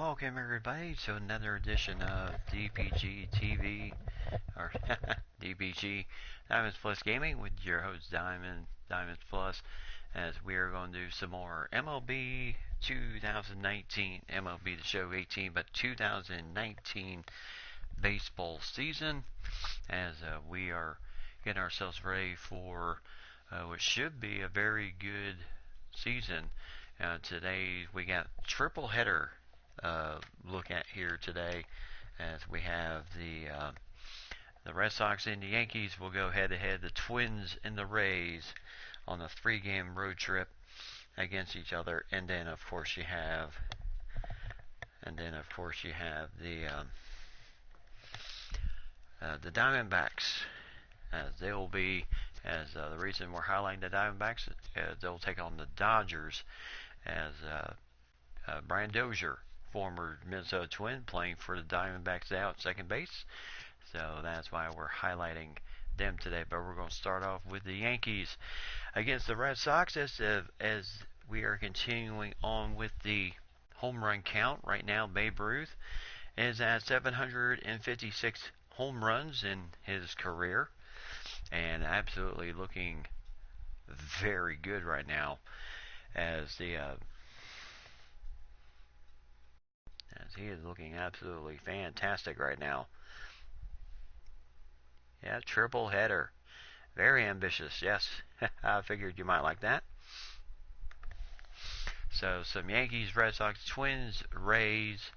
welcome everybody to another edition of DPG TV, or DPG Diamonds Plus Gaming with your host Diamonds Plus, as we are going to do some more MLB 2019, MLB The Show 18, but 2019 baseball season, as we are getting ourselves ready for what should be a very good season. Today we got triple header look at here today, as we have the Red Sox and the Yankees will go head to head. The Twins and the Rays on a 3-game road trip against each other, and then of course you have the Diamondbacks, as they will be, the reason we're highlighting the Diamondbacks, they'll take on the Dodgers, as Brian Dozier, former Minnesota Twin, playing for the Diamondbacks out second base. So that's why we're highlighting them today. But we're going to start off with the Yankees against the Red Sox, as we are continuing on with the home run count. Right now, Babe Ruth is at 756 home runs in his career, and absolutely looking very good right now, as he is looking absolutely fantastic right now. Yeah, triple header. Very ambitious, yes. I figured you might like that. So some Yankees, Red Sox, Twins, Rays,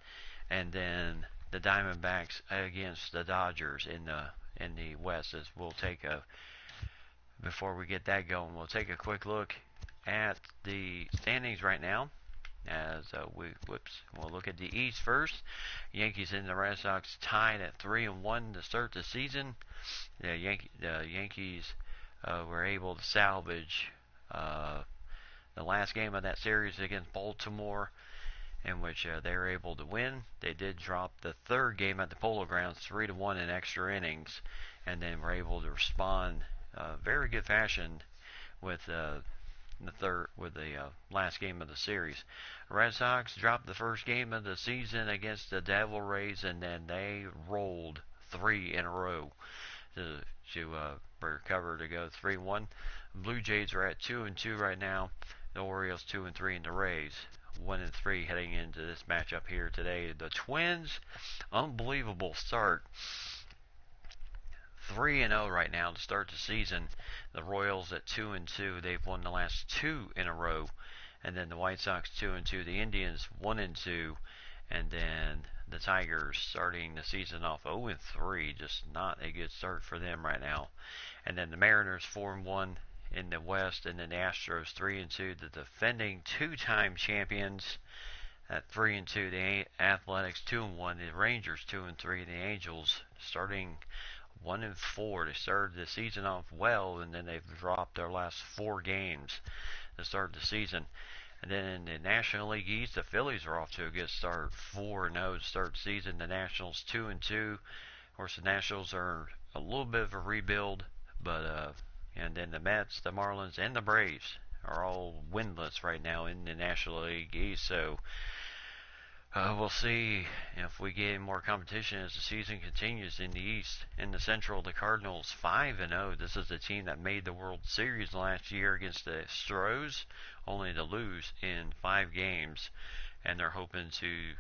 and then the Diamondbacks against the Dodgers in the West. As we'll take before we get that going, we'll take a quick look at the standings right now. As we'll look at the East first. Yankees and the Red Sox tied at 3-1 to start the season. The Yankees were able to salvage the last game of that series against Baltimore, in which they were able to win. They did drop the third game at the Polo Grounds 3-1 in extra innings, and then were able to respond very good fashion with the last game of the series. Red Sox dropped the first game of the season against the Devil Rays, and then they rolled 3 in a row to recover to go 3-1. Blue Jays are at 2-2 right now. The Orioles 2-3, and the Rays 1-3 heading into this matchup here today. The Twins, unbelievable start. 3-0 right now to start the season. The Royals at 2-2. They've won the last 2 in a row. And then the White Sox 2-2. The Indians 1-2. And then the Tigers starting the season off 0-3. Just not a good start for them right now. And then the Mariners 4-1 in the West. And then the Astros 3-2. The defending 2-time champions at 3-2. The Athletics 2-1. The Rangers 2-3. The Angels starting 1-4. They started the season off well, and then they've dropped their last 4 games to start the season. And then in the National League East, the Phillies are off to a good start, 4-0 to start the season. The Nationals 2-2. Of course, the Nationals are a little bit of a rebuild, but and then the Mets, the Marlins, and the Braves are all winless right now in the National League East. So we'll see if we get more competition as the season continues in the East. In the Central, the Cardinals 5-0. This is the team that made the World Series last year against the Astros, only to lose in 5 games. And they're hoping to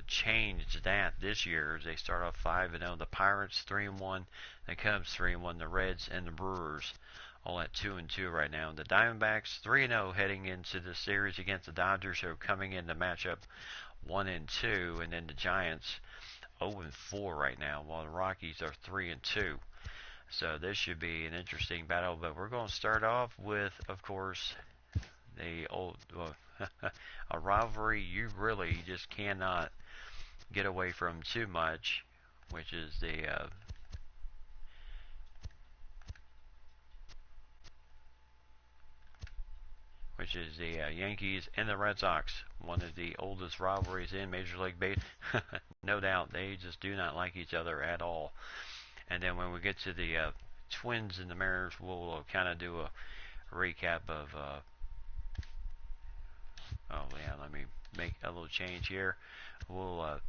change that this year as they start off 5-0. The Pirates 3-1, the Cubs 3-1, the Reds and the Brewers all at 2-2 right now. The Diamondbacks 3-0 heading into the series against the Dodgers, who are coming in the matchup 1-2, and then the Giants 0-4 right now, while the Rockies are 3-2. So this should be an interesting battle. But we're going to start off with, of course, the old a rivalry you really just cannot get away from too much, which is the Yankees and the Red Sox, one of the oldest rivalries in Major League Baseball. No doubt, they just do not like each other at all. And then when we get to the Twins and the Mariners, we'll kind of do a recap of oh yeah, let me make a little change here. we'll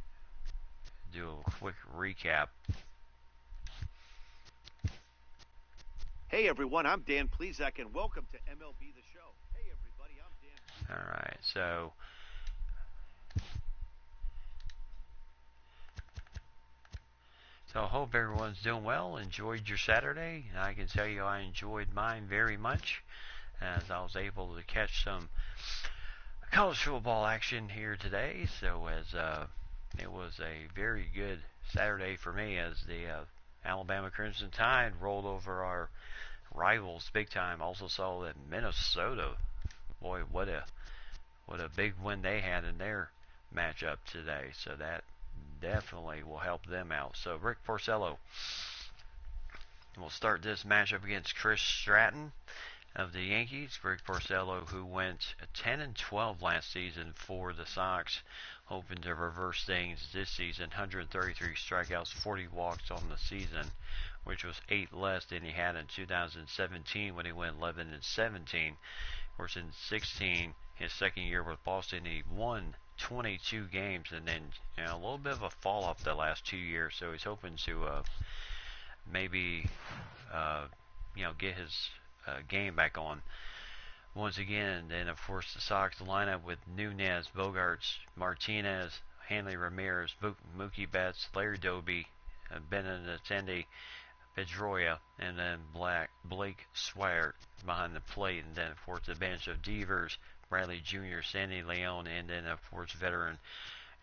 do a quick recap. Hey everyone, I'm Dan Plezak and welcome to MLB The Show. Hey everybody, I'm Dan. All right, so I hope everyone's doing well. Enjoyed your Saturday. I can tell you I enjoyed mine very much, as I was able to catch some college football action here today. So it was a very good Saturday for me, as the Alabama Crimson Tide rolled over our rivals big time. Also saw that Minnesota, boy, what a big win they had in their matchup today. So that definitely will help them out. So Rick Porcello will start this matchup against Chris Stratton of the Yankees. Rick Porcello, who went 10-12 last season for the Sox, hoping to reverse things this season. 133 strikeouts, 40 walks on the season, which was 8 less than he had in 2017 when he went 11-17. Of course, in 16, his second year with Boston, he won 22 games, and then a little bit of a fall off the last 2 years. So he's hoping to maybe get his game back on once again. Then of course the Sox lineup with Nunez, Bogarts, Martinez, Hanley Ramirez, Mookie Betts, Larry Doby, Benintendi, Pedroia, and then Blake Swire behind the plate. And then of course the bench of Devers, Bradley Jr., Sandy Leon, and then of course veteran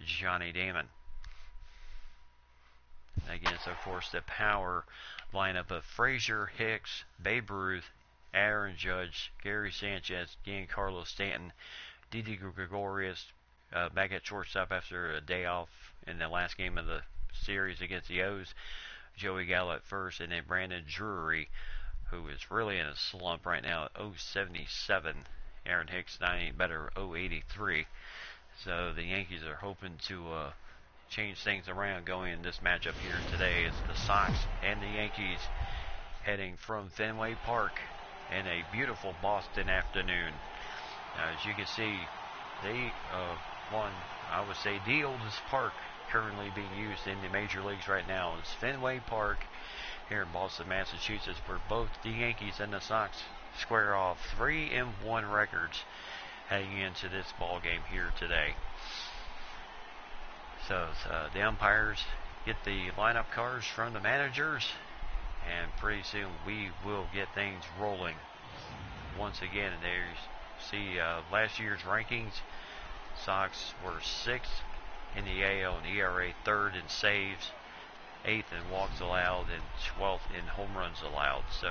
Johnny Damon. Against, of course, the power lineup of Frazier, Hicks, Babe Ruth, Aaron Judge, Gary Sanchez, Giancarlo Stanton, Didi Gregorius back at shortstop after a day off in the last game of the series against the O's, Joey Gallo at first, and then Brandon Drury, who is really in a slump right now at 0.77. Aaron Hicks 90 better 0.83. So the Yankees are hoping to change things around going in this matchup here today. It's the Sox and the Yankees heading from Fenway Park in a beautiful Boston afternoon. As you can see, they I would say the oldest park currently being used in the major leagues right now is Fenway Park here in Boston, Massachusetts, where both the Yankees and the Sox square off 3-1 records heading into this ball game here today. So the umpires get the lineup cards from the managers, and pretty soon we will get things rolling. Once again, there you see last year's rankings. Sox were 6th in the AL in ERA, 3rd in saves, 8th in walks allowed, and 12th in home runs allowed. So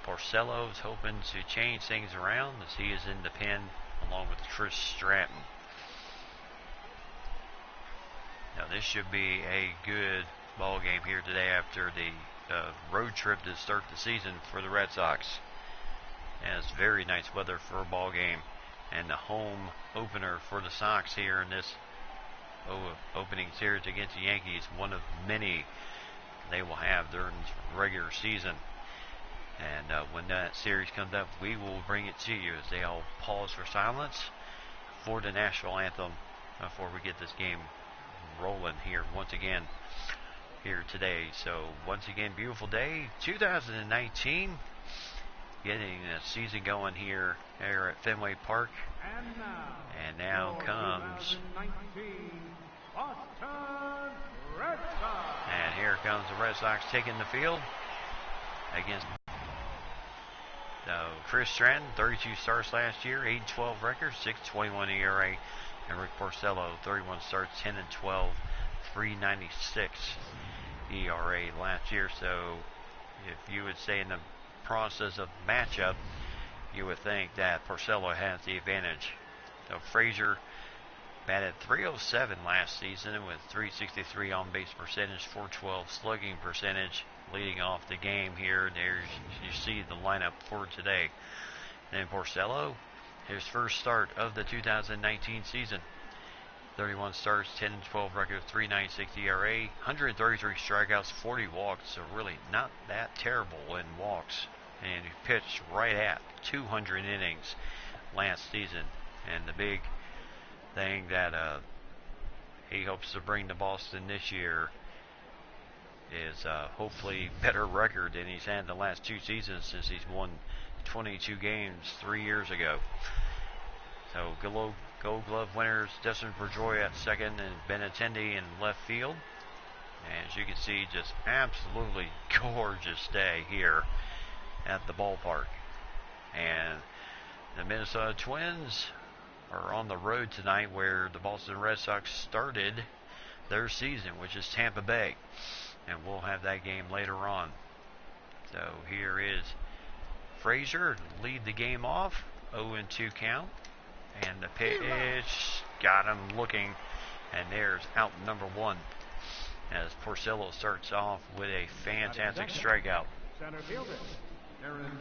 Porcello is hoping to change things around as he is in the pen along with Chris Stratton. Now this should be a good ball game here today after the road trip to start the season for the Red Sox. And it's very nice weather for a ball game, and the home opener for the Sox here in this opening series against the Yankees, one of many they will have during the regular season. And when that series comes up, we will bring it to you as they all pause for silence for the national anthem before we get this game rolling here once again here today. So once again, beautiful day, 2019, getting the season going here at Fenway Park. And now comes Boston Red Sox. And here comes the Red Sox taking the field against Chris Stratton, 32 starts last year, 8-12 record, 6.21 ERA, and Rick Porcello, 31 starts, 10-12, 3.96 ERA last year. So if you would say in the process of matchup, you would think that Porcello has the advantage. So Frazier batted .307 last season with .363 on base percentage, .412 slugging percentage, leading off the game here. There's you see the lineup for today. Then Porcello, his first start of the 2019 season. 31 starts, 10-12 record, 3.96 ERA, 133 strikeouts, 40 walks. So really not that terrible in walks. And he pitched right at 200 innings last season. And the big thing that he hopes to bring to Boston this year is hopefully better record than he's had the last 2 seasons since he's won 22 games 3 years ago. So Gold Glove winners Dustin Pedroia at second and Benintendi in left field. And as you can see, just absolutely gorgeous day here at the ballpark. And the Minnesota Twins are on the road tonight where the Boston Red Sox started their season, which is Tampa Bay. And we'll have that game later on. So here is Frazier lead the game off, 0-2 count. And the pitch got him looking, and there's out number 1 as Porcello starts off with a fantastic strikeout. Center fielder, Aaron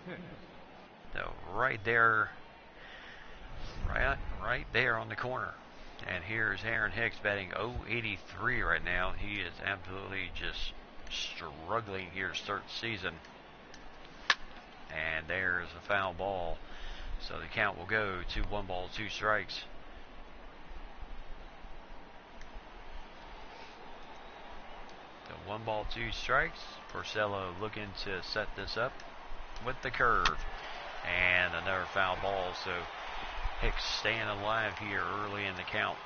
Hicks. So right there on the corner. And here's Aaron Hicks batting .083 right now. He is absolutely just struggling here to start the season. And there's a foul ball. So the count will go to 1 ball, 2 strikes. So 1 ball, 2 strikes. Porcello looking to set this up with the curve. And another foul ball. So Hicks staying alive here early in the count.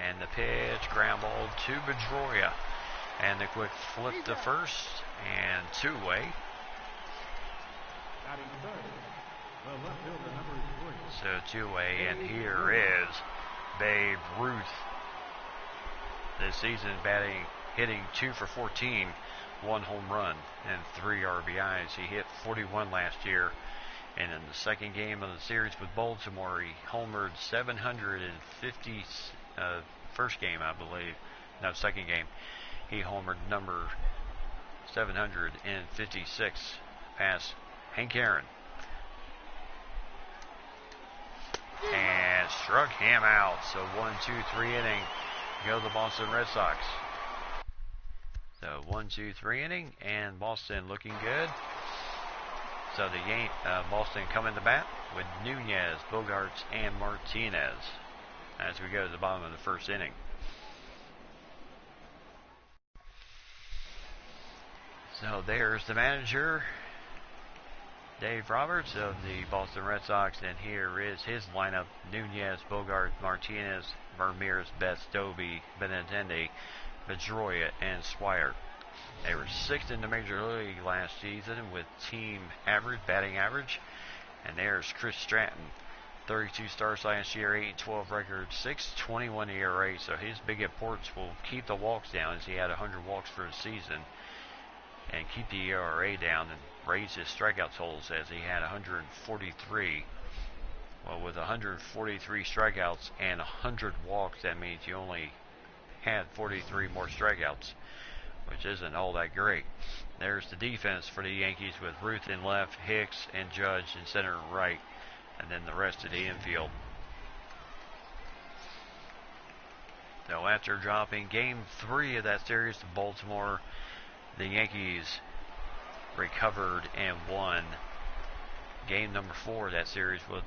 And the pitch, ground ball to Pedroia. And the quick flip to first and 2-way. So 2-way, and here is Babe Ruth. This season hitting 2 for 14, 1 home run and 3 RBIs. He hit 41 last year. And in the second game of the series with Baltimore, he homered 750. First game, I believe. No, second game. He homered number 756 past Hank Aaron. And struck him out. So 1, 2, 3 inning. Go the Boston Red Sox. So 1, 2, 3 inning, and Boston looking good. So the Boston coming to bat with Nunez, Bogarts, and Martinez as we go to the bottom of the first inning. So there's the manager, Dave Roberts of the Boston Red Sox, and here is his lineup: Nunez, Bogarts, Martinez, Ramirez, Betts, Doby, Benintendi, Pedroia, and Swire. They were 6th in the Major League last season with team batting average. And there's Chris Stratton, 32 starts last year, 8-12 record, 6.21 ERA. So his big importance will keep the walks down, as he had 100 walks for the season, and keep the ERA down and raise his strikeout totals, as he had 143. Well, with 143 strikeouts and 100 walks, that means you only had 43 more strikeouts, which isn't all that great. There's the defense for the Yankees with Ruth in left, Hicks and Judge in center and right, and then the rest of the infield. So after dropping Game 3 of that series to Baltimore, the Yankees recovered and won Game number 4 of that series with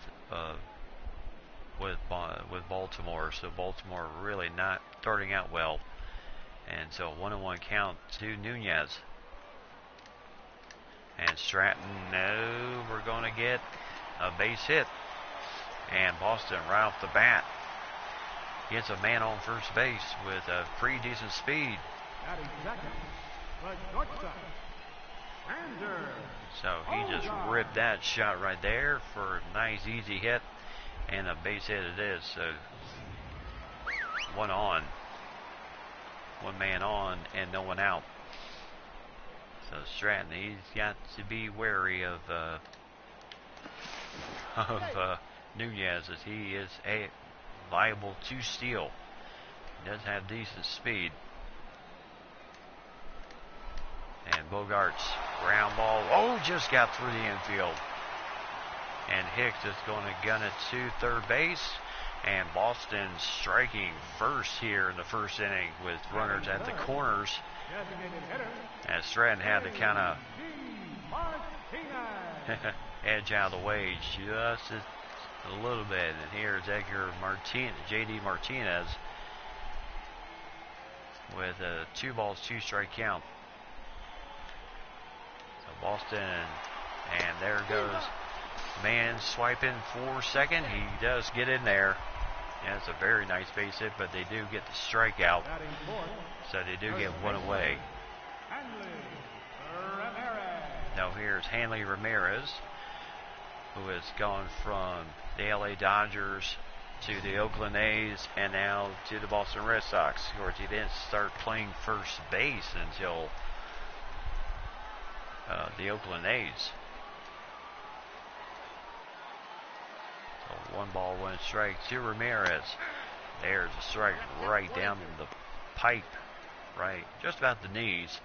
Baltimore. So Baltimore really not starting out well. And so 1-1 count to Nunez. And Stratton, no, we're going to get a base hit. And Boston right off the bat gets a man on first base with a pretty decent speed. So he just ripped that shot right there for a nice easy hit. And a base hit it is. So 1 on. 1 man on and no one out. So Stratton, he's got to be wary of Nunez, as he is liable to steal. He does have decent speed. And Bogarts, ground ball. Just got through the infield. And Hicks is going to gun it to third base. And Boston striking first here in the first inning with runners at the corners. As Stratton had to kind of edge out of the way just a little bit. And here's J.D. Martinez with a 2-ball, 2-strike count. So Boston, and there goes man swiping for second. He does get in there. And it's a very nice base hit, but they do get the strikeout. So they do get one away. Now here's Hanley Ramirez, who has gone from the LA Dodgers to the Oakland A's and now to the Boston Red Sox. Of course, he didn't start playing first base until the Oakland A's. So 1 ball, 1 strike to Ramirez. There's a strike right down in the pipe, right just about the knees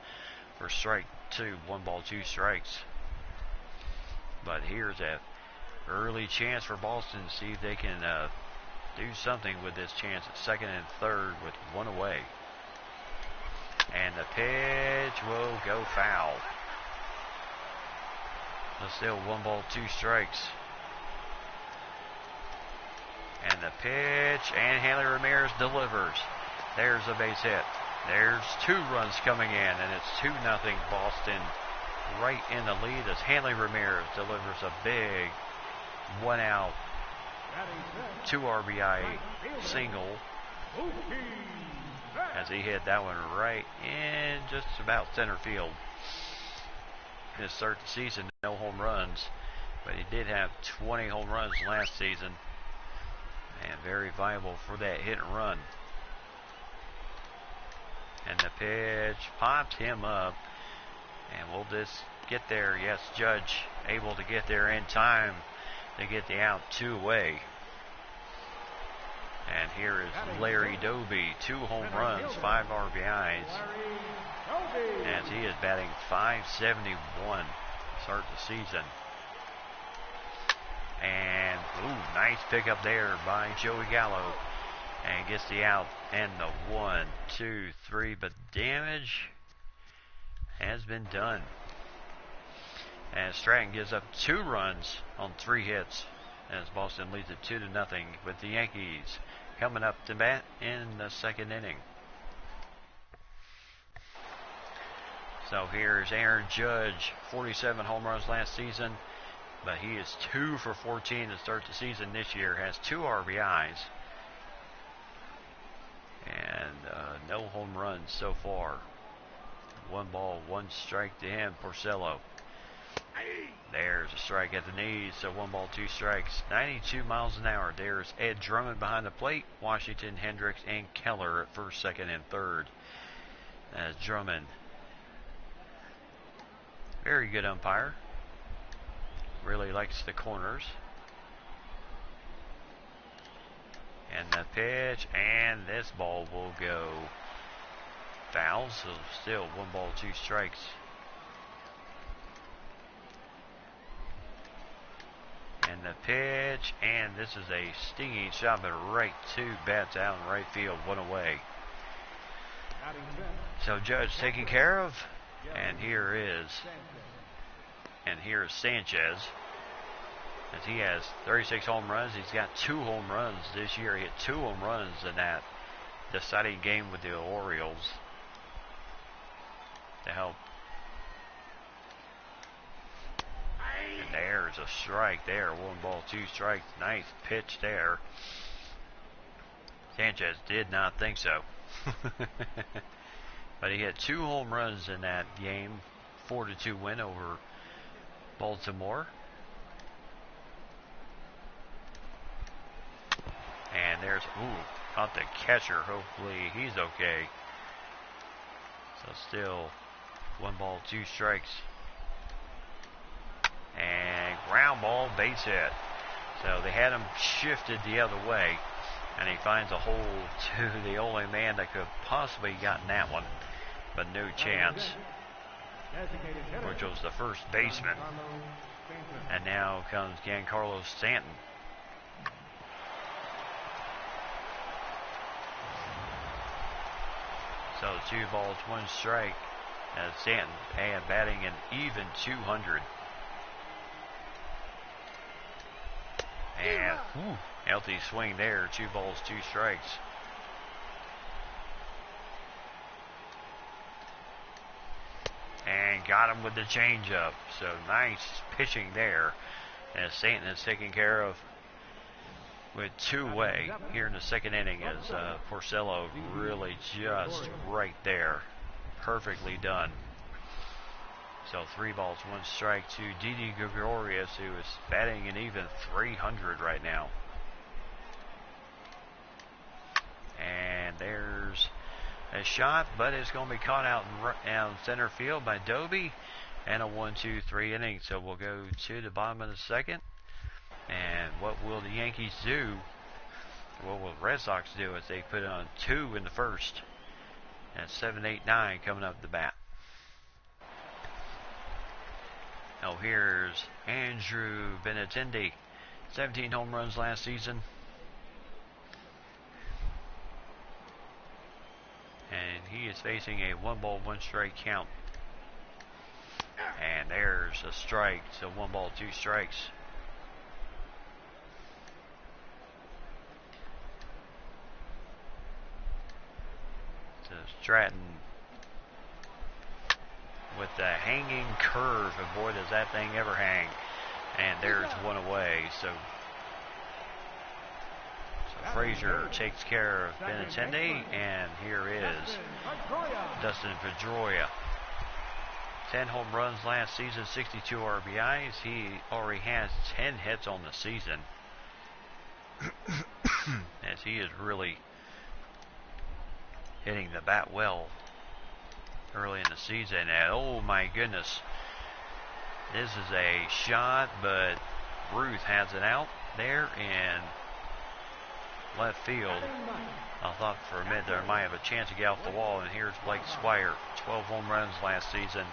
for strike 2. 1 ball, 2 strikes. But here's a early chance for Boston to see if they can do something with this chance at second and third with 1 away. And the pitch will go foul. But still 1 ball, 2 strikes. And the pitch, and Hanley Ramirez delivers. There's a base hit. There's 2 runs coming in, and it's 2-0 Boston right in the lead as Hanley Ramirez delivers a big 1-out, 2 RBI single as he hit that one right in just about center field. To start the season, no home runs, but he did have 20 home runs last season, and very viable for that hit and run. And the pitch pops him up, and we'll just get there. Yes, Judge able to get there in time to get the out, 2 away. And here is Larry Doby, 2 home runs, 5 RBIs, as he is batting .571 to start the season. And nice pickup there by Joey Gallo, and gets the out and the 1, 2, 3, but damage has been done. And Stratton gives up 2 runs on 3 hits as Boston leads it 2-0 with the Yankees coming up to bat in the second inning. So here's Aaron Judge, 47 home runs last season, but he is 2 for 14 to start the season this year, has 2 RBIs, and no home runs so far. 1 ball, 1 strike to him, Porcello. There's a strike at the knees, so 1 ball, 2 strikes, 92 miles an hour. There's Ed Drummond behind the plate, Washington, Hendricks, and Keller at first, second, and third. As Drummond, very good umpire, really likes the corners. And the pitch, and this ball will go foul, so still 1 ball, 2 strikes. And the pitch, and this is a stinging shot, but right to bats out in right field, 1 away. So Judge taken care of, and here is Sanchez, as he has 36 home runs. He's got 2 home runs this year. He hit 2 home runs in that deciding game with the Orioles to help. And there's a strike there. 1 ball, 2 strikes. Nice pitch there. Sanchez did not think so. But he had 2 home runs in that game. 4-2 win over Baltimore. And there's, caught the catcher. Hopefully he's okay. So still 1 ball, 2 strikes. And ground ball, base hit. So they had him shifted the other way, and he finds a hole to the only man that could possibly gotten that one, but no chance, which was the first baseman. And now comes Giancarlo Stanton. So 2 balls, 1 strike, as Stanton batting an even 200. And healthy swing there. 2 balls, 2 strikes. And got him with the changeup. So nice pitching there. As Stanton is taken care of with 2-way here in the second inning, as Porcello really just right there. Perfectly done. So 3 balls, 1 strike to Didi Gregorius, who is batting an even .300 right now. And there's a shot, but it's going to be caught out in center field by Doby. And a 1-2-3 inning. So we'll go to the bottom of the second. And what will the Yankees do? What will the Red Sox do as they put on 2 in the first? And 7-8-9 coming up the bat. Now here's Andrew Benintendi. 17 home runs last season. And he is facing a 1 ball, 1 strike count. And there's a strike. So 1 ball, 2 strikes. So Stratton with the hanging curve. And boy, does that thing ever hang. And there's 1 away. So Frazier takes care of Benintendi. And here is Dustin Pedroia. 10 home runs last season, 62 RBIs. He already has 10 hits on the season. As he is really hitting the bat well early in the season. And oh my goodness, this is a shot, but Ruth has it out there in left field. I thought for a minute there might have a chance to get off the wall. And here's Blake Swire, 12 home runs last season.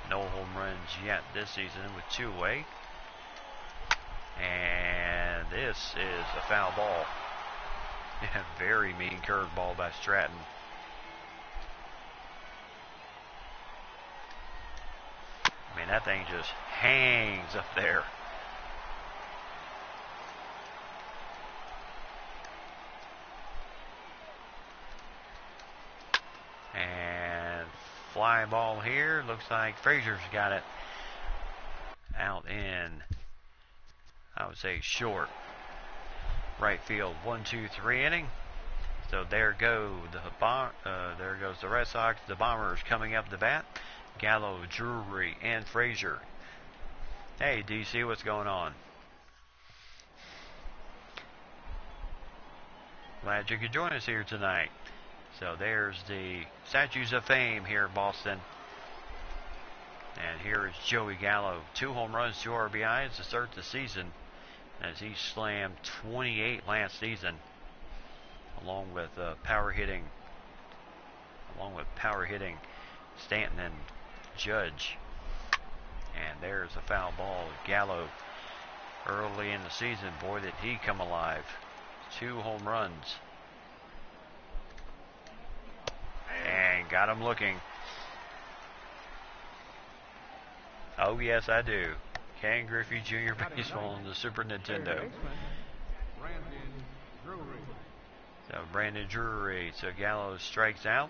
No home runs yet this season with 2 away. And this is a foul ball. Very mean curveball by Stratton. I mean, that thing just hangs up there. And fly ball here. Looks like Frazier's got it out in, I would say, short right field. 1-2-3 inning. So there goes the Red Sox. The Bombers coming up the bat. Gallo, Drury, and Frazier. Hey, DC, what's going on? Glad you could join us here tonight. So there's the Statues of Fame here in Boston. And here is Joey Gallo. 2 home runs, 2 RBIs to start the season, as he slammed 28 last season, along with power hitting Stanton and Judge. And there's a foul ball. Gallo early in the season, boy, did he come alive. 2 home runs. And got him looking. Oh, yes, I do. Ken Griffey Jr. Baseball on the Super Nintendo. So Brandon Drury. So Gallo strikes out.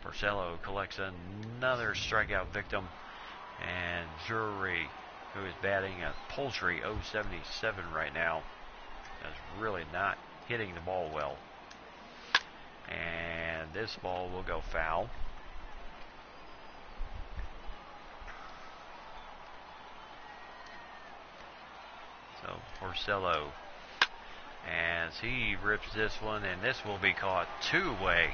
Porcello collects another strikeout victim. And Drury, who is batting a paltry .077 right now, is really not hitting the ball well. And this ball will go foul. So Porcello, as he rips this one, and this will be caught 2-way.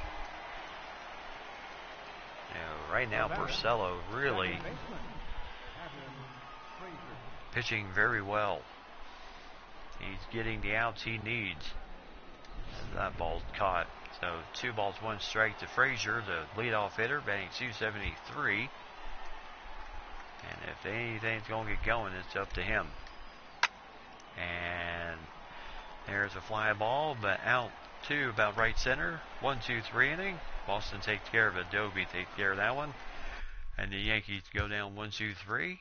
Right now, Porcello really pitching very well. He's getting the outs he needs. And that ball's caught. So 2 balls, 1 strike to Frazier, the leadoff hitter, batting .273. And if anything's going to get going, it's up to him. And there's a fly ball, but out to about right center. 1-2-3 inning. Boston takes care of it. Adobe takes care of that one. And the Yankees go down 1-2-3.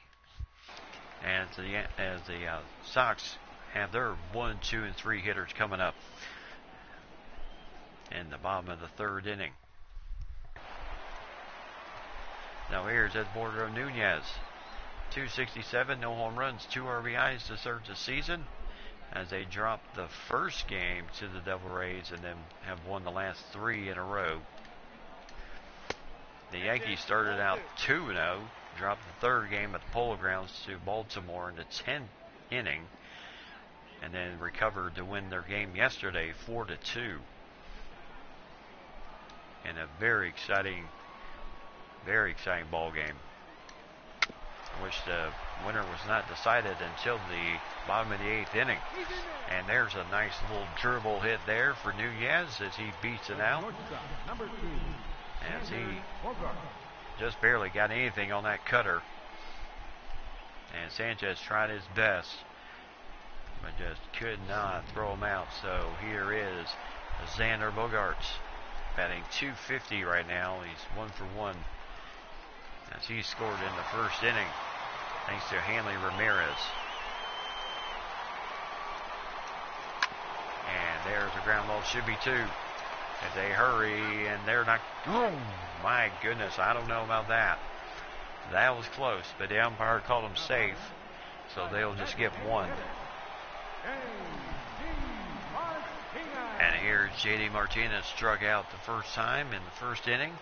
As the Sox have their 1, 2, and 3 hitters coming up in the bottom of the third inning. Now here's Eduardo Nunez. 267, no home runs, 2 RBIs to start the season, as they dropped the first game to the Devil Rays and then have won the last 3 in a row. The Yankees started out 2-0, dropped the third game at the Polo Grounds to Baltimore in the 10th inning, and then recovered to win their game yesterday 4-2. In a very exciting ball game, which the winner was not decided until the bottom of the 8th inning. And there's a nice little dribble hit there for Nunez as he beats it out. As he just barely got anything on that cutter. And Sanchez tried his best, but just could not throw him out. So here is Xander Bogaerts, batting .250 right now. He's 1 for 1 as he scored in the first inning, thanks to Hanley Ramirez. And there's a ground ball, should be 2. As they hurry, and they're not. Oh my goodness, I don't know about that. That was close, but the umpire called him safe, so they'll just get 1. And here's J.D. Martinez, struck out the first time in the first inning.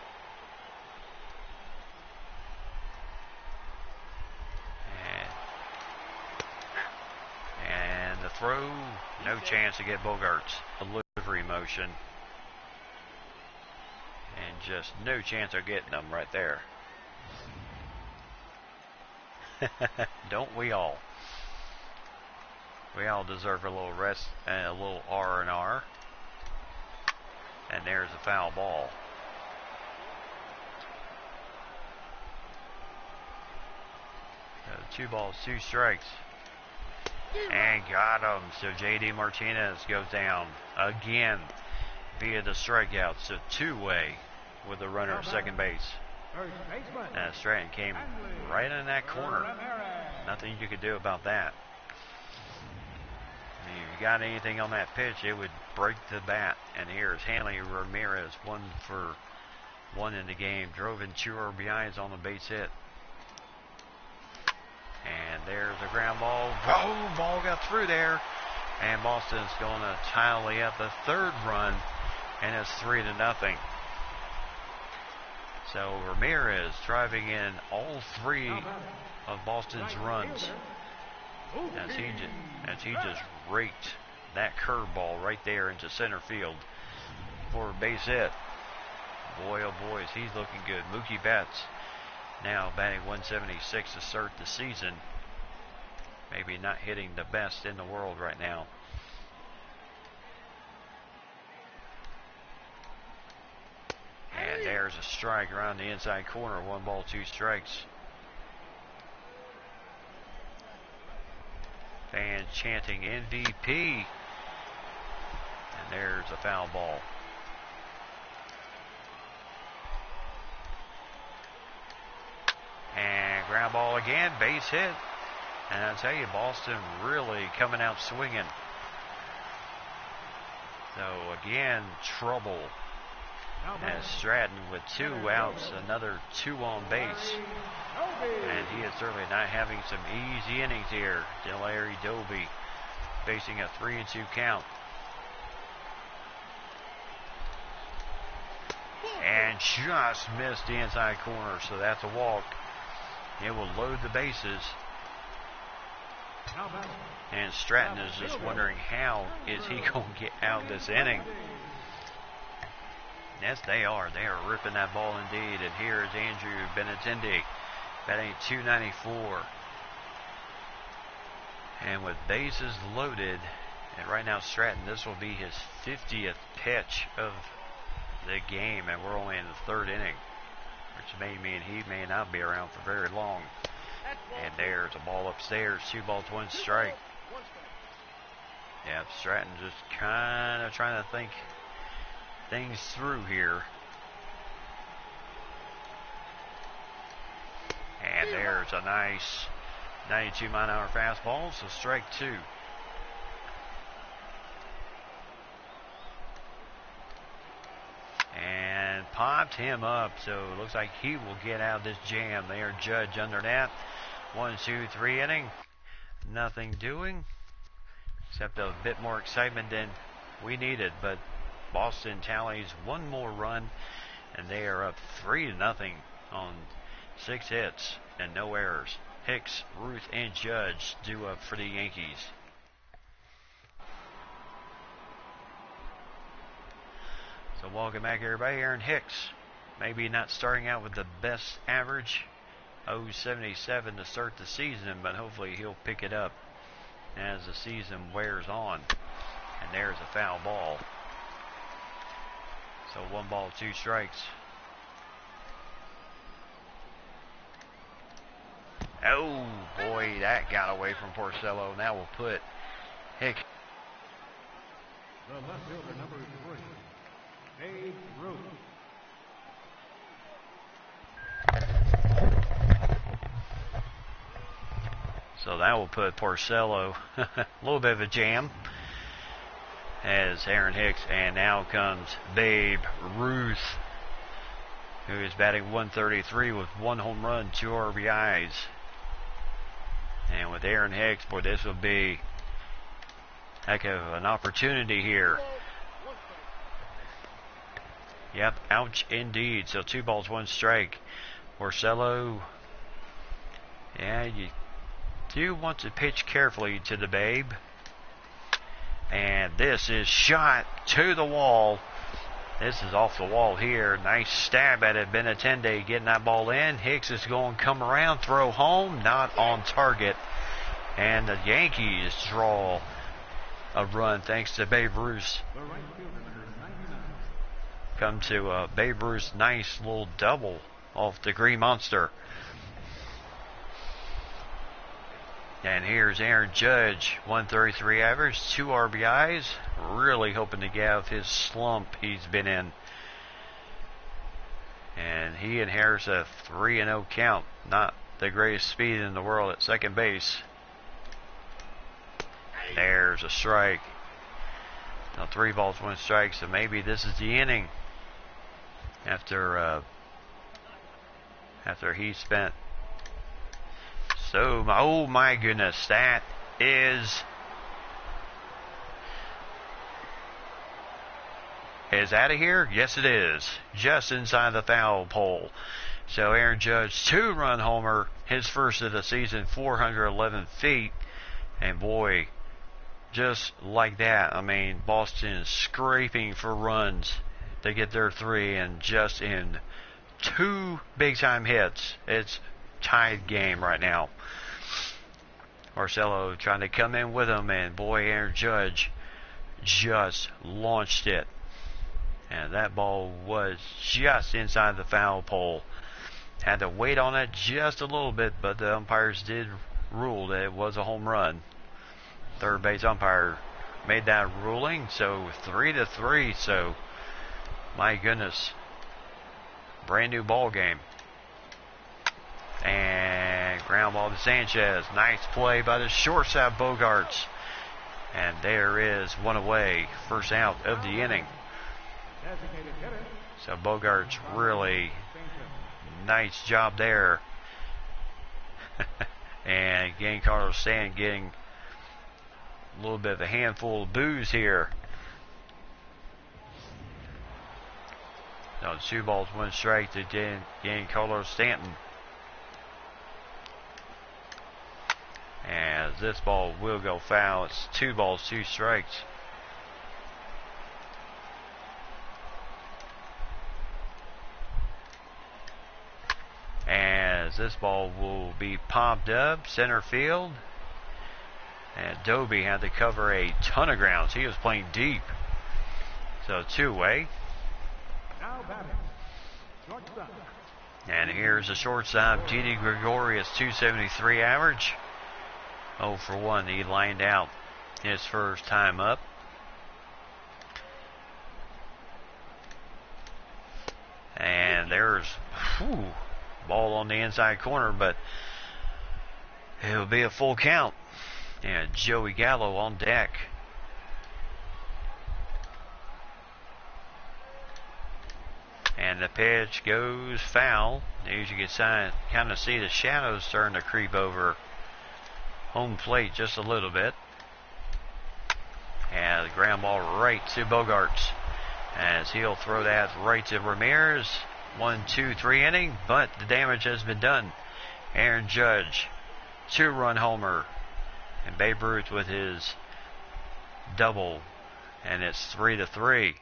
And the throw, no chance to get Bogaerts. Delivery motion. And just no chance of getting them right there. Don't we all? We all deserve a little rest and a little R&R. And there's a foul ball. So 2 balls, 2 strikes. And got him. So J.D. Martinez goes down again via the strikeout. So 2-way with the runner at second base. And Stratton came right in that corner. Nothing you could do about that. I mean, if you got anything on that pitch, it would break the bat. And here's Hanley Ramirez, 1 for 1 in the game. Drove in 2 RBIs on the base hit. And there's a ground ball. Oh, ball got through there. And Boston's going to tally up the 3rd run. And it's 3-0. So Ramirez driving in all 3 of Boston's runs. As he just raked that curveball right there into center field for a base hit. Boy, oh boy, is he's looking good. Mookie Betts now batting .176 to start the season. Maybe not hitting the best in the world right now. And there's a strike around the inside corner. 1 ball, 2 strikes. Fans chanting MVP. And there's a foul ball. And ground ball again, base hit. And I tell you, Boston really coming out swinging. So again, trouble. As Stratton with 2 outs, another 2 on base. And he is certainly not having some easy innings here. Larry Doby facing a 3-2 count. And just missed the inside corner, so that's a walk. It will load the bases. And Stratton is just wondering how is he going to get out this inning. Yes, they are. They are ripping that ball indeed. And here is Andrew Benintendi batting .294. And with bases loaded, and right now Stratton, this will be his 50th pitch of the game, and we're only in the 3rd inning, which may mean he may not be around for very long. And there's a ball upstairs. 2 balls, 1 strike. Yep, Stratton just kind of trying to think things through here. And there's a nice 92-mile-an-hour fastball, so strike 2. popped him up. So it looks like he will get out of this jam there. Judge under that. 1, 2, 3 inning. Nothing doing. Except a bit more excitement than we needed. But Boston tallies one more run. And they are up 3-0 on 6 hits and no errors. Hicks, Ruth, and Judge due up for the Yankees. So welcome back, everybody. Aaron Hicks, maybe not starting out with the best average, 0.77 to start the season, but hopefully he'll pick it up as the season wears on. And there's a foul ball. So 1 ball, 2 strikes. Oh boy, that got away from Porcello. Now we'll put Hicks. The left fielder, number 3, Babe Ruth. So that will put Porcello a little bit of a jam as Aaron Hicks, and now comes Babe Ruth, who is batting 133 with 1 home run, 2 RBIs. And with Aaron Hicks, boy, this will be heck of an opportunity here. Yep, ouch indeed. So 2 balls, 1 strike. Porcello, yeah, you do want to pitch carefully to the Babe. And this is shot to the wall. This is off the wall here. Nice stab at it. Benatende getting that ball in. Hicks is going to come around, throw home, not on target. And the Yankees draw a run thanks to Babe Ruth. Come to Babe Ruth's nice little double off the Green Monster. And here's Aaron Judge, 133 average, 2 RBIs. Really hoping to get out of his slump he's been in. And he inherits a 3-0 count. Not the greatest speed in the world at second base. There's a strike. Now 3 balls, 1 strike, so maybe this is the inning. After he spent. So, oh my goodness, that is out of here? Yes, it is. Just inside the foul pole. So Aaron Judge, 2-run homer, his first of the season, 411 feet. And boy, just like that, I mean, Boston scraping for runs to get their 3, and just in 2 big-time hits. It's tied game right now. Porcello trying to come in with him, and boy, Aaron Judge just launched it. And that ball was just inside the foul pole. Had to wait on it just a little bit, but the umpires did rule that it was a home run. Third base umpire made that ruling, so 3-3. So, my goodness, brand new ball game. And ground ball to Sanchez. Nice play by the shortstop Bogarts. And there is 1 away. First out of the inning. So Bogarts, really nice job there. And again, Carlos Stanton getting a little bit of a handful of boos here. So 2 balls, 1 strike to gain Carlos Stanton. As this ball will go foul. It's 2 balls, 2 strikes. As this ball will be popped up center field. And Doby had to cover a ton of grounds. He was playing deep. So 2-way. Now batting, shortstop. And here's the shortstop, Didi Gregorius, 273 average. 0 for 1. He lined out his first time up. And there's ball on the inside corner, but it'll be a full count. And Joey Gallo on deck. And And the pitch goes foul. As you can kind of see the shadows starting to creep over home plate just a little bit. And the ground ball right to Bogaerts, as he'll throw that right to Ramirez. 1, 2, 3 inning, but the damage has been done. Aaron Judge, 2-run homer, and Babe Ruth with his double, and it's 3-3.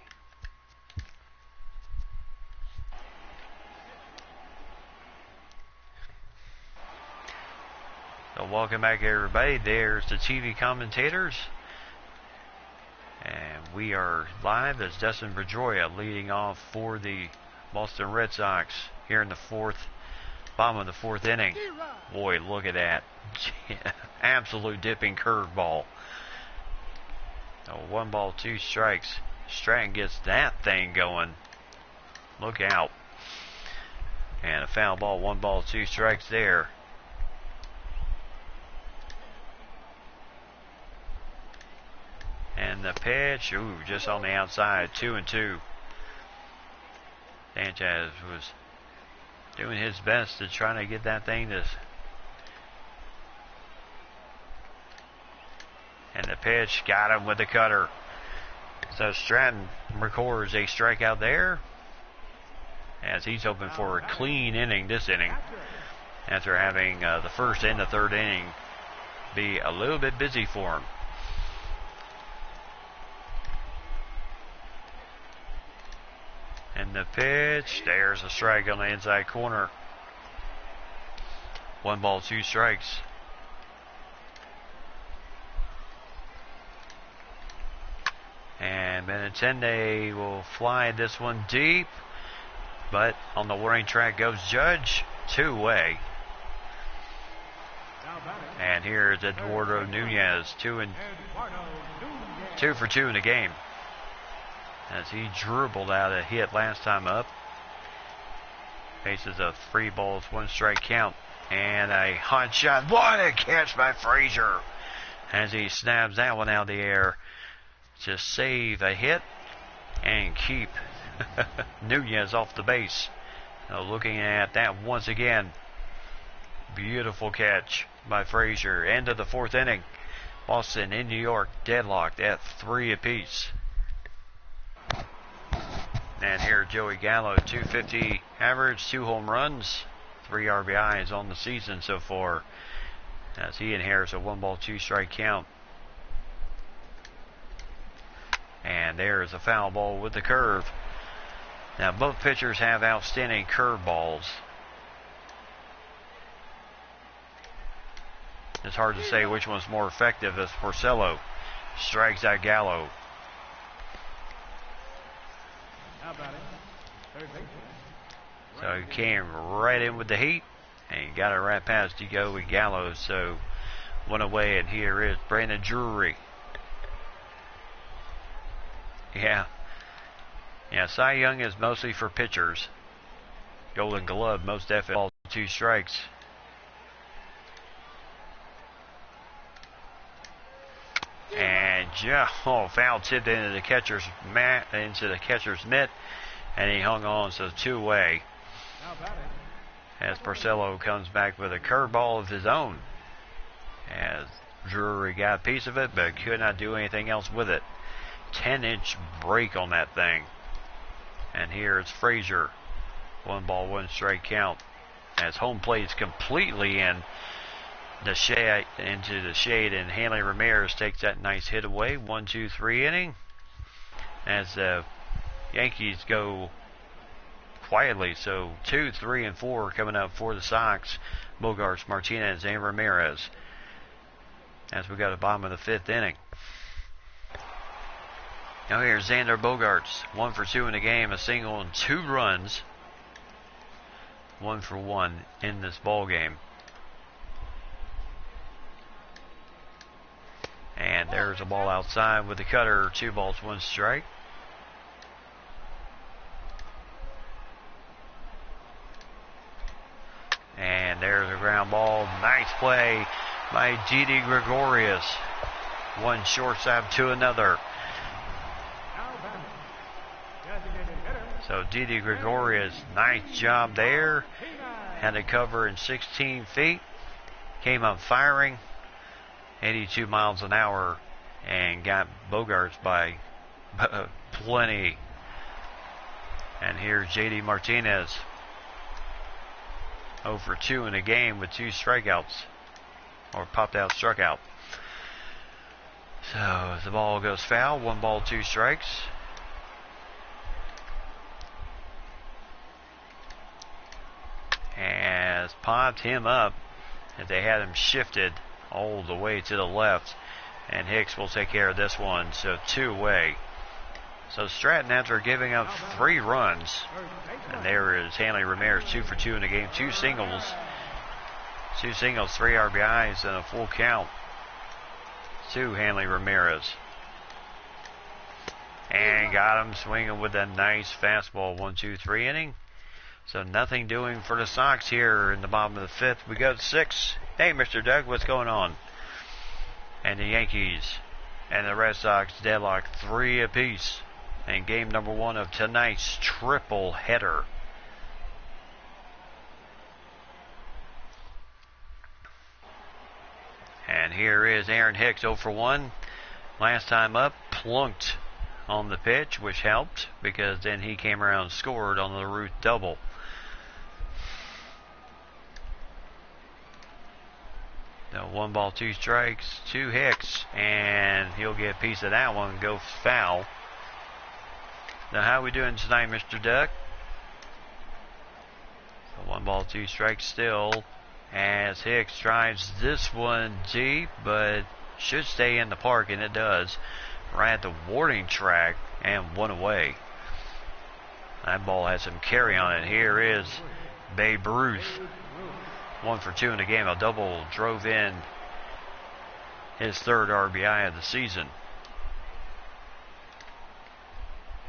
So welcome back, everybody. There's the TV commentators. And we are live as Dustin Pedroia leading off for the Boston Red Sox here in the bottom of the fourth inning. Boy, look at that. Absolute dipping curveball. 1 ball, 2 strikes. Stratton gets that thing going. Look out. And a foul ball, 1 ball, 2 strikes there. And the pitch, just on the outside, 2-2. Sanchez was doing his best to try to get that thing to. And the pitch got him with the cutter. So Stratton records a strikeout there, as he's hoping for a clean inning this inning, after having the first and the third inning be a little bit busy for him. And the pitch, there's a strike on the inside corner. 1 ball, 2 strikes. And Benintendi will fly this one deep, but on the warning track goes Judge, 2-way. And here's Eduardo Nunez, 2 for 2 in the game, as he dribbled out a hit last time up. Faces a 3 balls, 1 strike count, and a hot shot. What a catch by Frazier, as he snaps that one out of the air to save a hit and keep Nunez off the base. Now looking at that once again, beautiful catch by Frazier. End of the fourth inning. Boston in New York deadlocked at 3 apiece. And here Joey Gallo, 250 average, 2 home runs, 3 RBIs on the season so far, as he inherits a 1 ball, 2 strike count. And there's a foul ball with the curve. Now both pitchers have outstanding curve balls. It's hard to say which one's more effective, as Porcello strikes out Gallo. So he came right in with the heat and got it right past Joey Gallo. So 1 away, and here is Brandon Drury. Yeah, Cy Young is mostly for pitchers. Golden Glove, most definitely 2 strikes. And foul tipped into the catcher's mitt, and he hung on, so 2-way. As Porcello comes back with a curveball of his own, as Drury got a piece of it, but could not do anything else with it. 10-inch break on that thing. And here it's Frazier. 1 ball, 1 strike count, as home plate is completely into the shade, and Hanley Ramirez takes that nice hit away. 1, 2, 3 inning, as the Yankees go quietly. So 2, 3, and 4 coming up for the Sox. Bogaerts, Martinez, and Ramirez, as we go to the bottom of the 5th inning. Now here's Xander Bogaerts, 1 for 2 in the game, a single and 2 runs. 1 for 1 in this ball game. And there's a ball outside with the cutter. 2 balls, 1 strike. And there's a ground ball. Nice play by Didi Gregorius. 1 shortstop to another. Designated hitter. So Didi Gregorius, nice job there. Had to cover in 16 feet. Came up firing 82 miles an hour and got Bogarts by plenty. And here's JD Martinez. 0 for 2 in the game with 2 strikeouts. Or popped out, struck out. So the ball goes foul. 1 ball, 2 strikes. Has popped him up. And they had him shifted all the way to the left. And Hicks will take care of this one. So 2-away. So Stratton, after giving up 3 runs, and there is Hanley Ramirez 2 for 2 in the game. 2 singles. 2 singles, 3 RBIs, and a full count to Hanley Ramirez. And got him swinging with a nice fastball. 1-2-3 inning. So nothing doing for the Sox here in the bottom of the 5th. We go to 6. Hey, Mr. Doug, what's going on? And the Yankees and the Red Sox deadlock 3 apiece in game number 1 of tonight's triple header. And here is Aaron Hicks 0 for 1. Last time up, plunked on the pitch, which helped because then he came around and scored on the Ruth double. So 1 ball, 2 strikes to Hicks, and he'll get a piece of that one and go foul. Now, how are we doing tonight, Mr. Duck? So 1 ball, 2 strikes still, as Hicks drives this one deep, but should stay in the park, and it does. Right at the warning track, and 1 away. That ball has some carry on it. Here is Babe Ruth. 1 for 2 in the game. A double drove in his 3rd RBI of the season.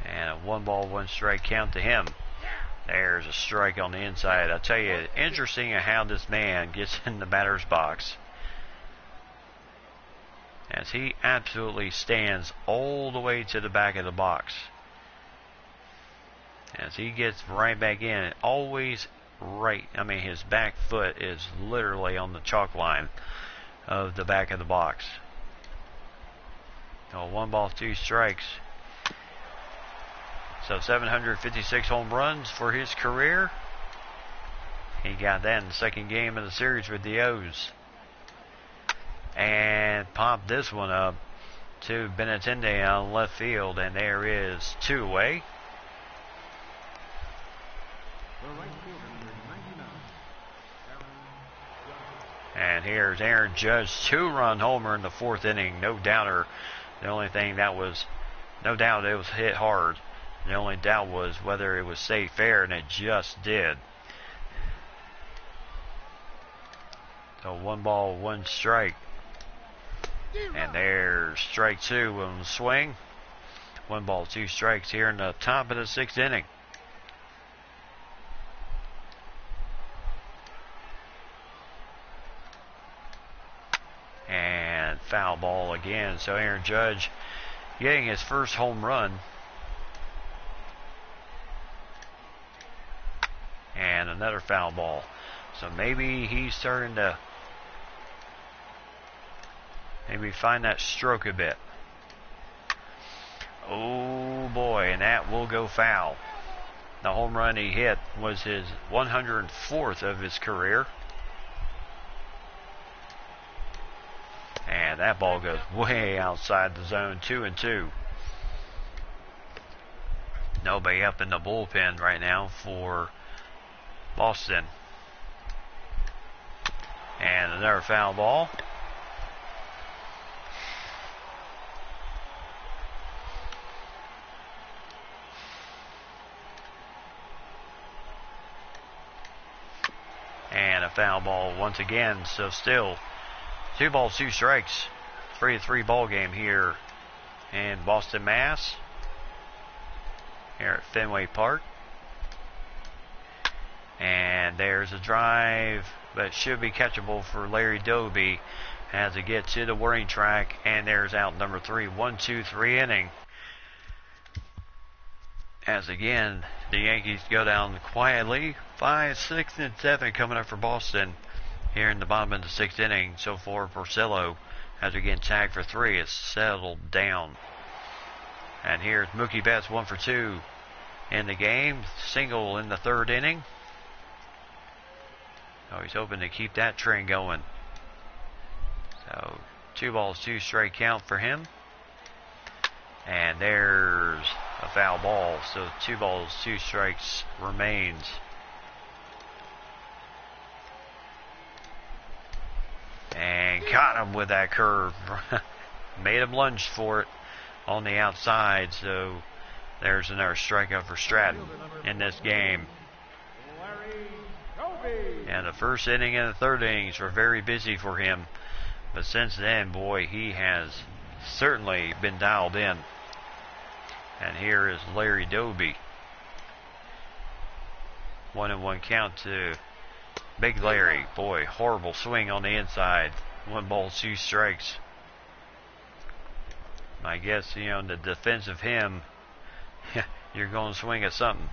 And a 1 ball, 1 strike count to him. There's a strike on the inside. I tell you, interesting how this man gets in the batter's box, as he absolutely stands all the way to the back of the box. As he gets right back in, always right. I mean, his back foot is literally on the chalk line of the back of the box. So 1 ball, 2 strikes. So 756 home runs for his career. He got that in the 2nd game of the series with the O's. And popped this one up to Benintendi on left field, and there is 2 away. And here's Aaron Judge, 2-run homer in the 4th inning, no doubter. The only thing that was, no doubt it was hit hard. The only doubt was whether it would stay fair, and it just did. So 1 ball, 1 strike. And there's strike 2 on the swing. 1 ball, 2 strikes here in the top of the 6th inning. And foul ball again. So Aaron Judge getting his first home run. And another foul ball. So maybe he's starting to maybe find that stroke a bit. Oh boy, and that will go foul. The home run he hit was his 104th of his career. And that ball goes way outside the zone, 2-2. Nobody up in the bullpen right now for Boston. And another foul ball. And a foul ball once again. So still 2 balls, 2 strikes. 3-3 ball game here in Boston, Mass. Here at Fenway Park. And there's a drive, but should be catchable for Larry Doby as it gets to the warning track. And there's out number 3. 1-2-3 inning. As again, the Yankees go down quietly. 5, 6, and 7 coming up for Boston here in the bottom of the 6th inning. So far, Porcello has again tagged for 3. It's settled down. And here's Mookie Betts 1 for 2 in the game. Single in the 3rd inning. So he's hoping to keep that trend going. So 2 balls, 2 strike count for him. And there's a foul ball. So 2 balls, 2 strikes remains. And caught him with that curve. Made him lunge for it on the outside. So there's another strikeout for Stratton in this game. And the 1st inning and the 3rd innings were very busy for him. But since then, boy, he has certainly been dialed in. And here is Larry Doby. 1-1 count to Big Larry. Boy, horrible swing on the inside. 1 ball, 2 strikes. I guess, in the defense of him, you're going to swing at something.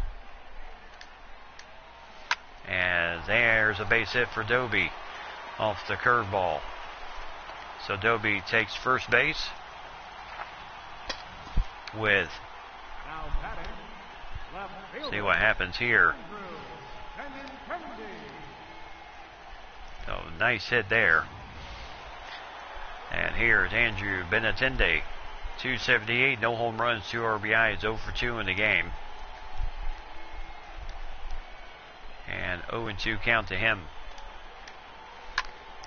And there's a base hit for Doby off the curveball. So Doby takes first base with. See what happens here. So nice hit there. And here's Andrew Benintendi. 278, no home runs, 2 RBIs, 0 for 2 in the game. And 0-2 count to him.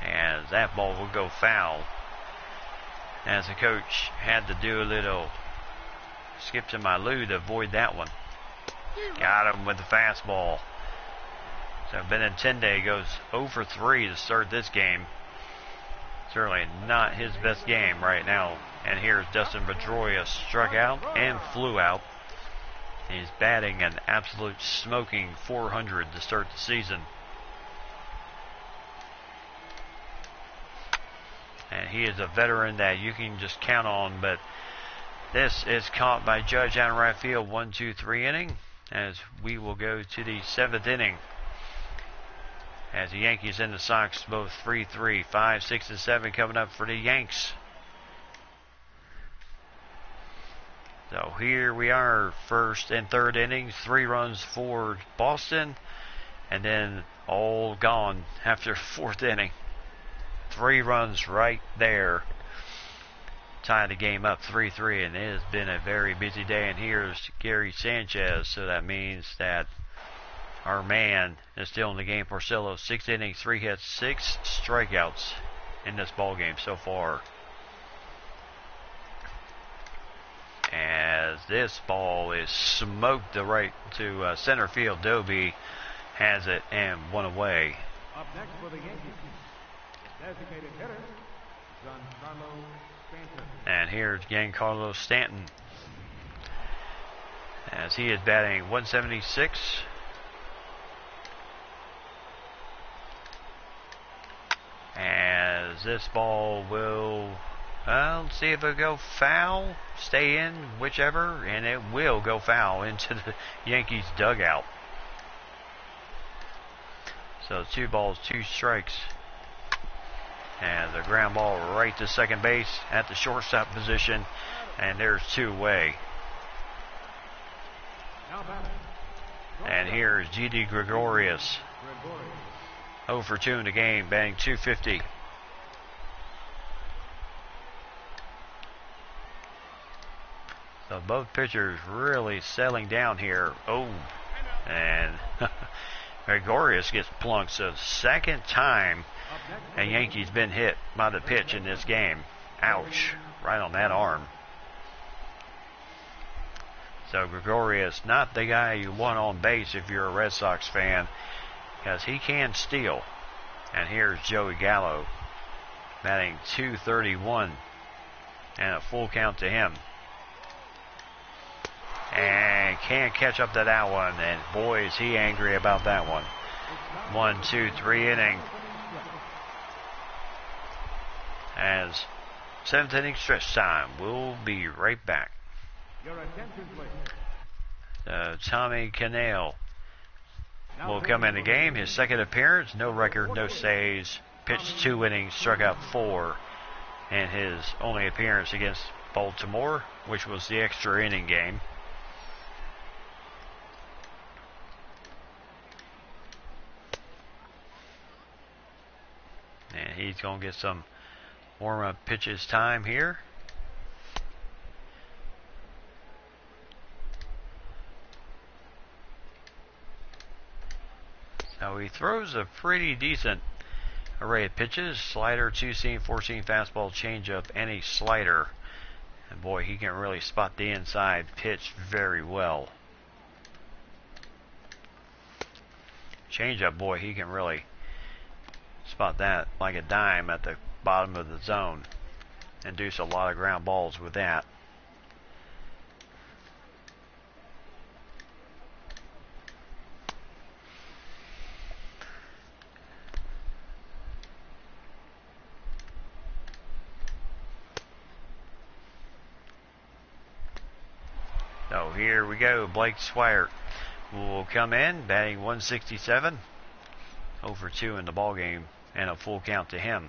As that ball will go foul. As the coach had to do a little skip to my loo to avoid that one. Got him with the fastball. So Benintendi goes 0 for 3 to start this game. Certainly not his best game right now. And here's Dustin Pedroia, struck out and flew out. He's batting an absolute smoking 400 to start the season. And he is a veteran that you can just count on, but this is caught by Judge out in right field. 1-2-3 inning, as we will go to the 7th inning. As the Yankees and the Sox both 3-3, 5, 6, and 7 coming up for the Yanks. So here we are, 1st and 3rd innings, 3 runs for Boston, and then all gone after 4th inning. 3 runs right there. Tie the game up 3-3, and it has been a very busy day. And here's Gary Sanchez, so that means that our man is still in the game. Porcello, 6 innings, 3 hits, 6 strikeouts in this ball game so far. As this ball is smoked to center field, Doby has it and 1 away. Up next for the Yankees, designated hitter, Giancarlo Stanton. And here's Giancarlo Stanton, as he is batting 176. As this ball will, let's see if it'll go foul, stay in, whichever, and it will go foul into the Yankees dugout. So 2 balls, 2 strikes. And the ground ball right to second base at the shortstop position, and there's 2 away. And here's G.D. Gregorius. 0 for 2 in the game, batting .250. So both pitchers really settling down here. Oh, and Gregorius gets plunked. So 2nd time a Yankee's been hit by the pitch in this game. Ouch, right on that arm. So Gregorius, not the guy you want on base if you're a Red Sox fan, because he can steal. And here's Joey Gallo, batting .231, and a full count to him. And can't catch up to that one, and boy is he angry about that one. 1, 2, 3 inning. As 7th inning stretch time. We'll be right back. Your attention, please. Tommy Cannell will come in the game. His second appearance, no record, no saves, pitched 2 innings, struck out 4 in his only appearance against Baltimore, which was the extra inning game. And he's going to get some warm-up pitches time here. So he throws a pretty decent array of pitches. Slider, 2-seam, 4-seam fastball, changeup, and a slider. And boy, he can really spot the inside pitch very well. Changeup, boy, he can really spot that like a dime at the bottom of the zone. Induce a lot of ground balls with that. So here we go. Blake Swire will come in, batting 167. 0 for 2 in the ball game, and a full count to him.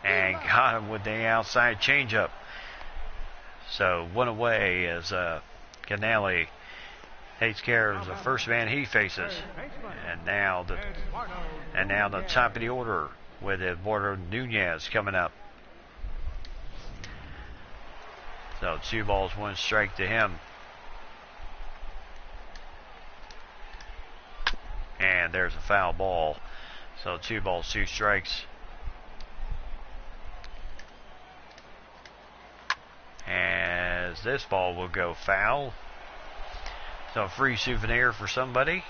And got him with the outside changeup. So 1 away as Canale takes care of the first man he faces. And now the top of the order with Eduardo Nunez coming up. So 2 balls, 1 strike to him. And there's a foul ball. So 2 balls, 2 strikes. As this ball will go foul. So a free souvenir for somebody.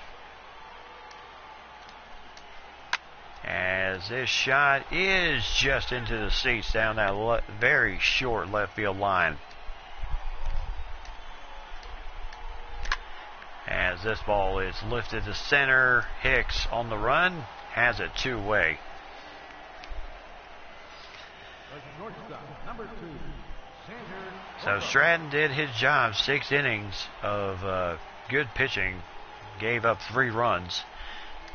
As this shot is just into the seats down that very short left field line. As this ball is lifted to center, Hicks on the run, has it 2-way. So Stratton did his job, 6 innings of good pitching, gave up 3 runs,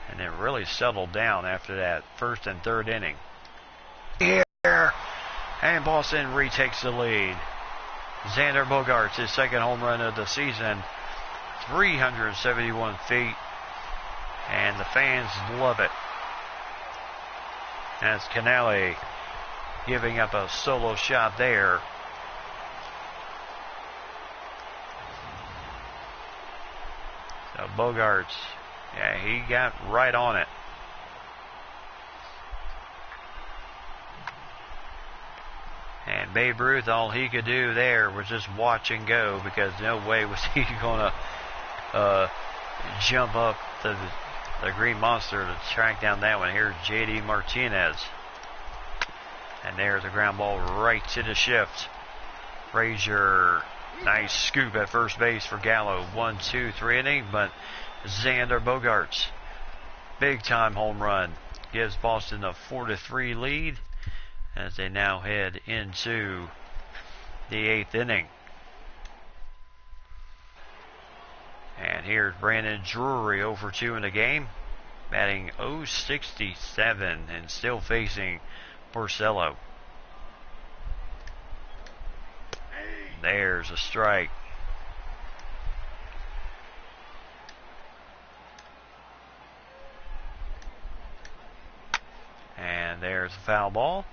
and then really settled down after that first and third inning. Here, and Boston retakes the lead. Xander Bogaerts, his second home run of the season, 371 feet, and the fans love it. As Canale giving up a solo shot there. So Bogaerts, yeah, he got right on it. And Babe Ruth, all he could do there was just watch and go, because no way was he going to jump up the Green Monster to track down that one. Here's J.D. Martinez. And there's a ground ball right to the shift. Frazier, nice scoop at first base for Gallo. 1, 2, 3 inning, but Xander Bogaerts, big time home run, gives Boston a 4-3 lead as they now head into the 8th inning. And here's Brandon Drury, 0 for 2 in the game, batting .067 and still facing Porcello. There's a strike. And there's a foul ball.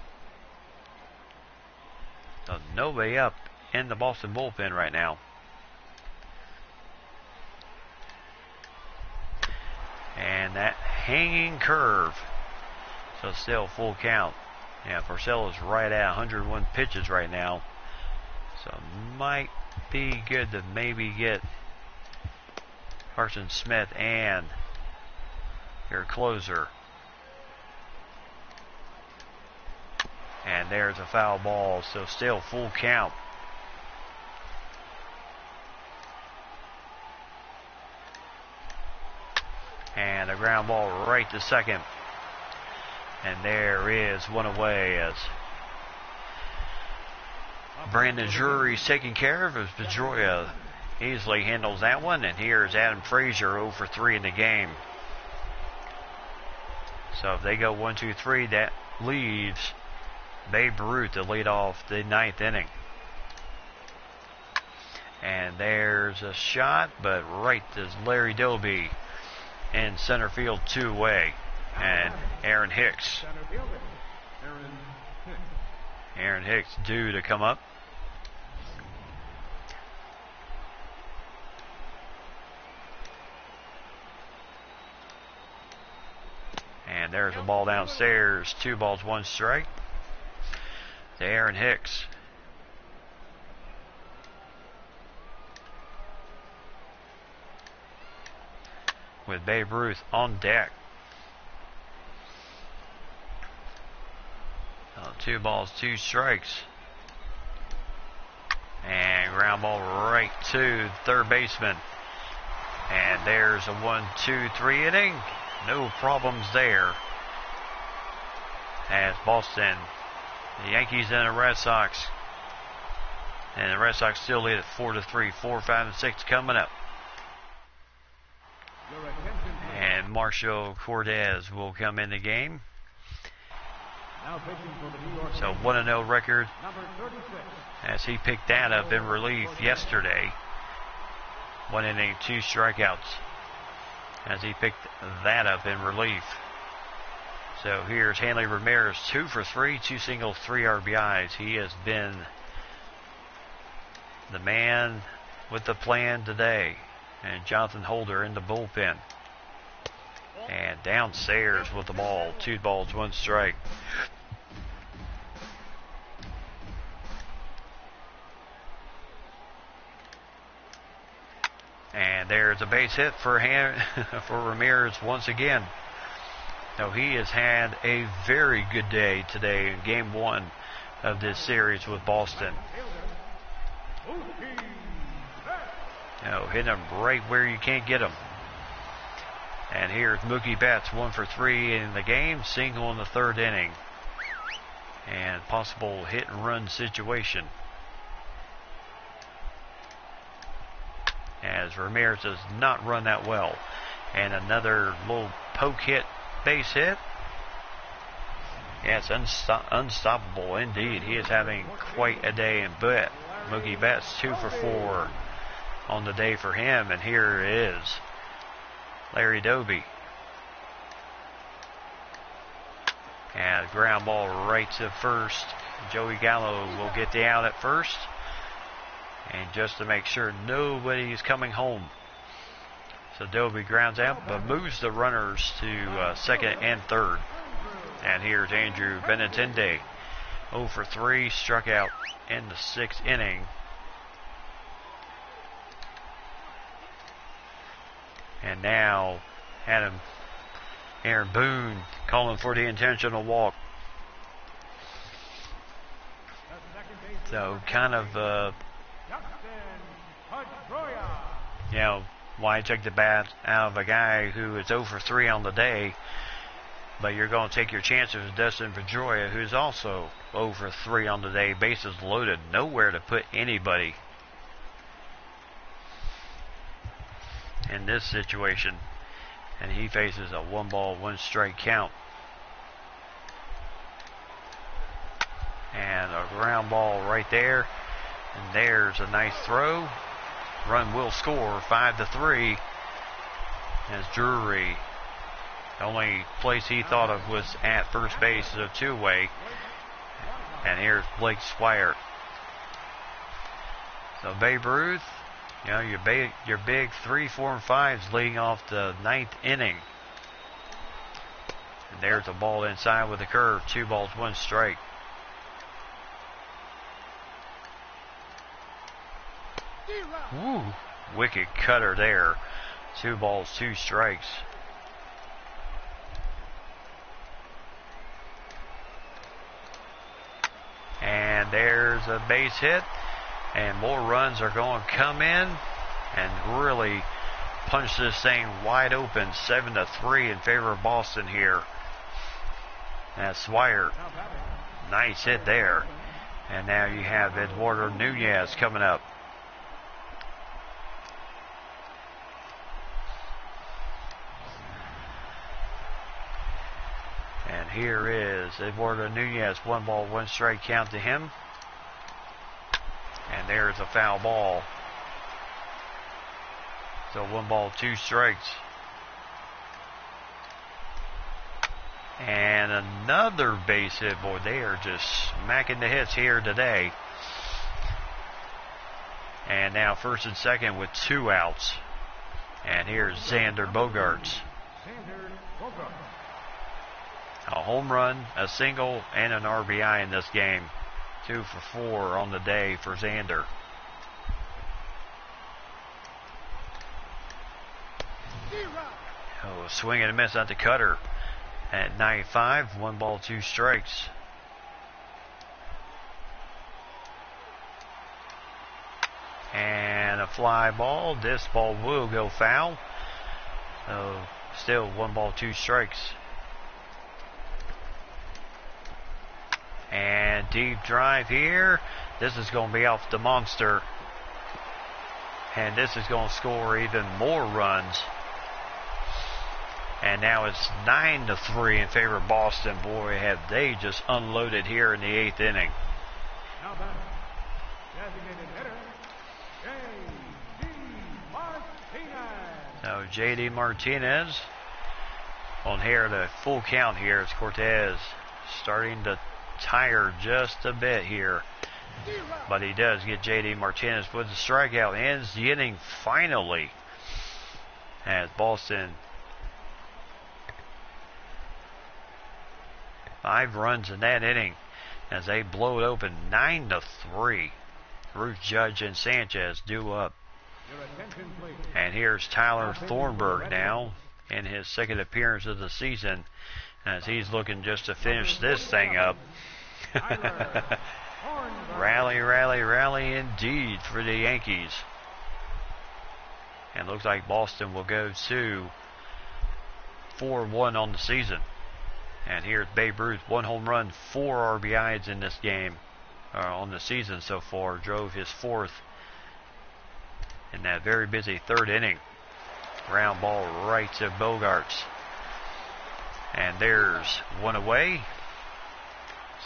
So nobody up in the Boston bullpen right now. And that hanging curve. So still full count. Yeah, Porcello's right at 101 pitches right now. So might be good to maybe get Carson Smith and your closer. And there's a foul ball, so still full count. And a ground ball right to second. And there is 1 away as Brandon Drury's taking care of as Pedroia easily handles that one. And here's Adam Frazier 0 for 3 in the game. So if they go 1, 2, 3, that leaves Babe Ruth to lead off the 9th inning. And there's a shot, but right to Larry Doby in center field, 2 away. And Aaron Hicks. Aaron Hicks due to come up. And there's a ball downstairs. 2 balls, 1 strike to Aaron Hicks. With Babe Ruth on deck. 2 balls, 2 strikes. And ground ball right to third baseman. And there's a 1, 2, 3 inning. No problems there. As Boston, the Yankees and the Red Sox. And the Red Sox still lead at 4 to 3, 4, 5, and 6 coming up. And Marshall Cortez will come in the game. So 1-0 record as he picked that up in relief yesterday. 1 inning, 2 strikeouts as he picked that up in relief. So here's Hanley Ramirez, 2 for 3, 2 singles, 3 RBIs. He has been the man with the plan today. And Jonathan Holder in the bullpen. And downstairs with the ball. 2 balls, 1 strike. And there's a base hit for Ramirez once again. Now he has had a very good day today in game 1 of this series with Boston. Hitting them right where you can't get them. And here's Mookie Betts, 1 for 3 in the game, single in the 3rd inning. And possible hit and run situation. As Ramirez does not run that well. And another little poke hit, base hit. Yes, unstoppable indeed. He is having quite a day in Mookie Betts, 2 for 4 on the day for him. And here is Larry Doby. And ground ball right to first. Joey Gallo will get the out at first. And just to make sure nobody is coming home. So Doby grounds out, but moves the runners to second and third. And here's Andrew Benintendi, 0 for 3, struck out in the 6th inning. And now Aaron Boone calling for the intentional walk. So kind of, why take the bat out of a guy who is 0 for 3 on the day, but you're going to take your chances with Dustin Pedroia, who's also 0 for 3 on the day, bases loaded, nowhere to put anybody in this situation, and he faces a 1 ball, 1 strike count. And a ground ball right there, and there's a nice throw. Run will score, 5 to 3. As Drury, the only place he thought of was at first base, a 2-way. And here's Blake Swire. So Babe Ruth, your big 3, 4, and 5s leading off the 9th inning. And there's a ball inside with a curve, 2 balls, 1 strike. Woo, wicked cutter there. 2 balls, 2 strikes. And there's a base hit. And more runs are going to come in and really punch this thing wide open. 7 to 3 in favor of Boston here. That's Swire. Nice hit there. And now you have Eduardo Nunez coming up. And here is Eduardo Nunez. 1 ball, 1 strike count to him. And there's a foul ball. So 1 ball, 2 strikes. And another base hit. Boy, they are just smacking the hits here today. And now first and second with 2 outs. And here's Xander Bogaerts. A home run, a single, and an RBI in this game. 2 for 4 on the day for Xander. Oh, a swing and a miss at the cutter. At 95, 1 ball, 2 strikes. And a fly ball. This ball will go foul. So still 1 ball, 2 strikes. And deep drive here. This is going to be off the monster. And this is going to score even more runs. And now it's 9-3 in favor of Boston. Boy, have they just unloaded here in the 8th inning. Now batter, designated hitter, J.D. Martinez. So J.D. Martinez on here, the full count here. It's Cortez starting to tire just a bit here. But he does get J.D. Martinez with the strikeout. Ends the inning finally. As Boston 5 runs in that inning as they blow it open 9-3. Ruth Judge and Sanchez due up. Your attention, please. And here's Tyler Thornburg now in his 2nd appearance of the season as he's looking just to finish this thing up. Rally, rally, rally indeed for the Yankees. And looks like Boston will go to 4-1 on the season. And here's Babe Ruth, 1 home run, 4 RBIs in this game, on the season so far. Drove his 4th in that very busy 3rd inning. Ground ball right to Bogaerts. And there's 1 away.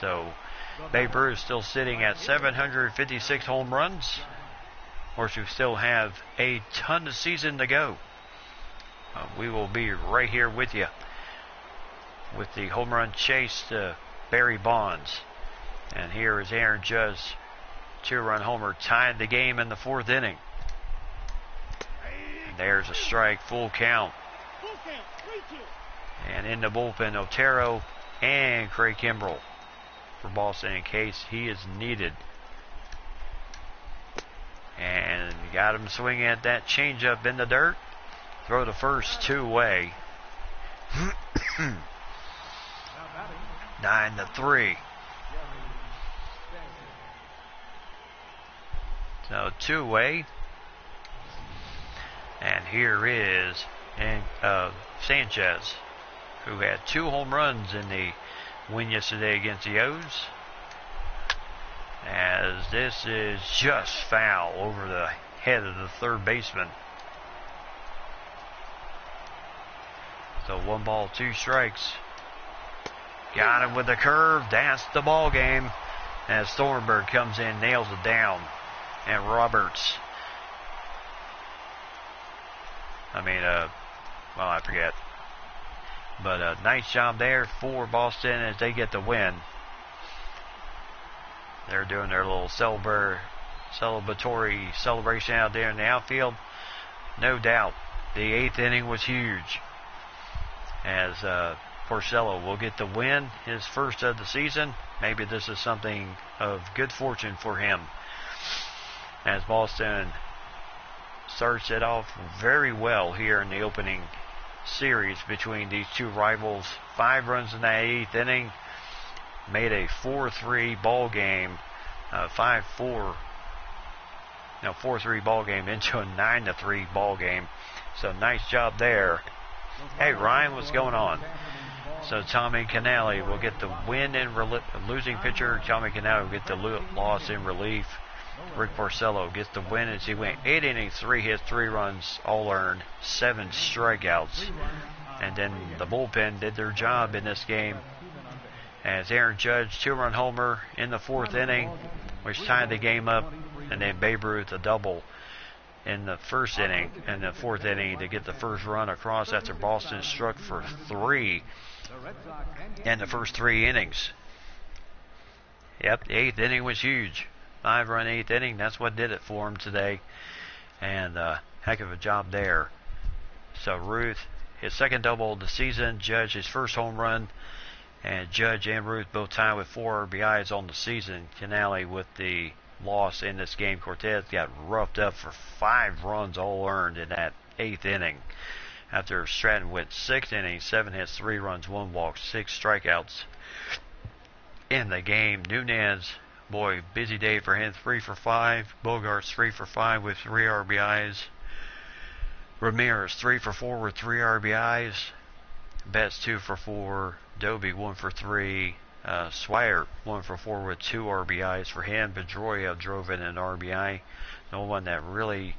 So Babe Ruth still sitting at 756 home runs. Of course, we still have a ton of season to go. We will be right here with you with the home run chase to Barry Bonds. And here is Aaron Judge, 2-run homer, tied the game in the 4th inning. And there's a strike, full count. And in the bullpen, Otero and Craig Kimbrell for Boston in case he is needed. And got him swinging at that changeup in the dirt. Throw the first, 2 away. 9-3. So 2 away. And here is Sanchez, who had 2 home runs in the win yesterday against the O's. As this is just foul over the head of the 3rd baseman. So 1 ball, 2 strikes. Got him with the curve. That's the ball game. As Thornburg comes in, nails it down. And Roberts. I forget. But a nice job there for Boston as they get the win. They're doing their little celebratory celebration out there in the outfield. No doubt, the 8th inning was huge. As Porcello will get the win, his 1st of the season. Maybe this is something of good fortune for him. As Boston starts it off very well here in the opening series between these 2 rivals. 5 runs in that 8th inning. Made a 4-3 ball game. 4-3 ball game into a 9-3 ball game. So nice job there. Hey Ryan, what's going on? So Tommy Canale will get the win in losing pitcher. Tommy Canale will get the loss in relief. Rick Porcello gets the win as he went 8 innings, 3 hits, 3 runs, all earned, 7 strikeouts. And then the bullpen did their job in this game as Aaron Judge, 2-run homer in the 4th inning, which tied the game up, and then Babe Ruth a double in the 1st inning and the 4th inning to get the first run across after Boston struck for 3 in the first 3 innings. Yep, the 8th inning was huge. 5-run 8th inning, that's what did it for him today. And heck of a job there. So Ruth, his second double of the season. Judge, his first home run. And Judge and Ruth both tied with 4 RBIs on the season. Canale with the loss in this game. Cortez got roughed up for 5 runs all earned in that 8th inning. After Stratton went 6 innings, 7 hits, 3 runs, 1 walk, 6 strikeouts in the game. Nunez, boy, busy day for him. 3 for 5. Bogarts 3 for 5 with 3 RBIs. Ramirez 3 for 4 with 3 RBIs. Betts 2 for 4. Doby 1 for 3. Swire 1 for 4 with 2 RBIs for him. Pedroia drove in an RBI. No one that really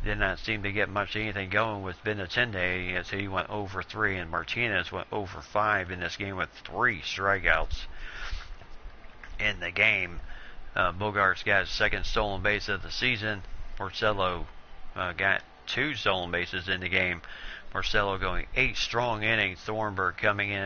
did not seem to get much anything going was Benintendi as he went 0 for 3, and Martinez went 0 for 5 in this game with 3 strikeouts in the game. Bogarts got his second stolen base of the season. Porcello got 2 stolen bases in the game. Porcello going 8 strong innings. Thornburg coming in